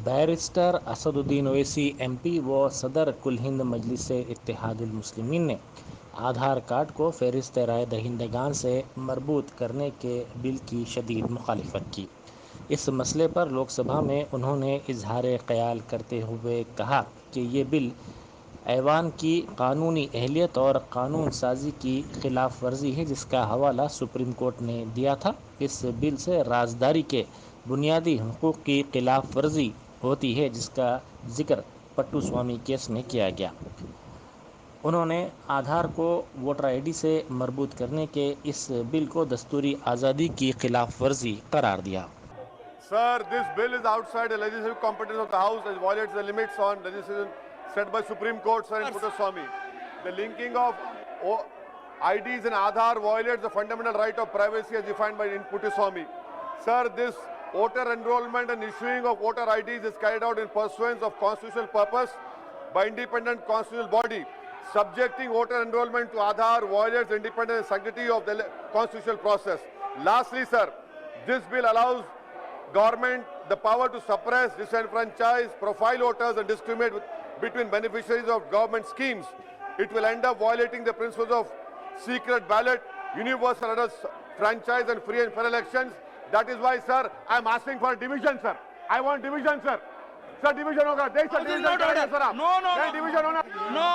Barrister Asaduddin Owaisi MP व सदर कुल हिंद मजलिस इत्तेहादुल मुस्लिमीन ने आधार कार्ड को फहरिस्त राय दहिंदगान से मरबूत करने के बिल की शदीद मुखालिफत की। इस मसले पर लोकसभा में उन्होंने इजहार ख्याल करते हुए कहा कि ये बिल ऐवान की कानूनी अहलियत और कानून साजी की खिलाफ वर्जी है, जिसका हवाला सुप्रीम कोर्ट ने दिया था। इस बिल से राजदारी के बुनियादी हुकूक की खिलाफ वर्जी होती है, जिसका जिक्र पट्टू स्वामी केस में किया गया। उन्होंने आधार को वोटर आईडी से मरबूत करने के इस बिल को दस्तूरी आज़ादी की खिलाफ वर्जी करार दिया। Sir, this bill is outside the legislative competence of the House and violates the limits on legislation set by Supreme Court, sir, in Puttaswamy. The linking of IDs and Aadhaar violates the fundamental right of privacy as defined by in Puttaswamy. Sir, this voter enrollment and issuing of voter IDs is carried out in pursuance of constitutional purpose by independent constitutional body. Subjecting voter enrollment to Aadhaar violates the independence and sanctity of the constitutional process. Lastly, sir, this bill allows government the power to suppress, disenfranchise, profile voters and discriminate between beneficiaries of government schemes. It will end up violating the principles of secret ballot, universal adult franchise and free and fair elections. That is why, sir, I am asking for division, sir. I want division, sir. Sir, division hoga. Dekh sir, division No, karenge, sir. no, no, Division hona. no.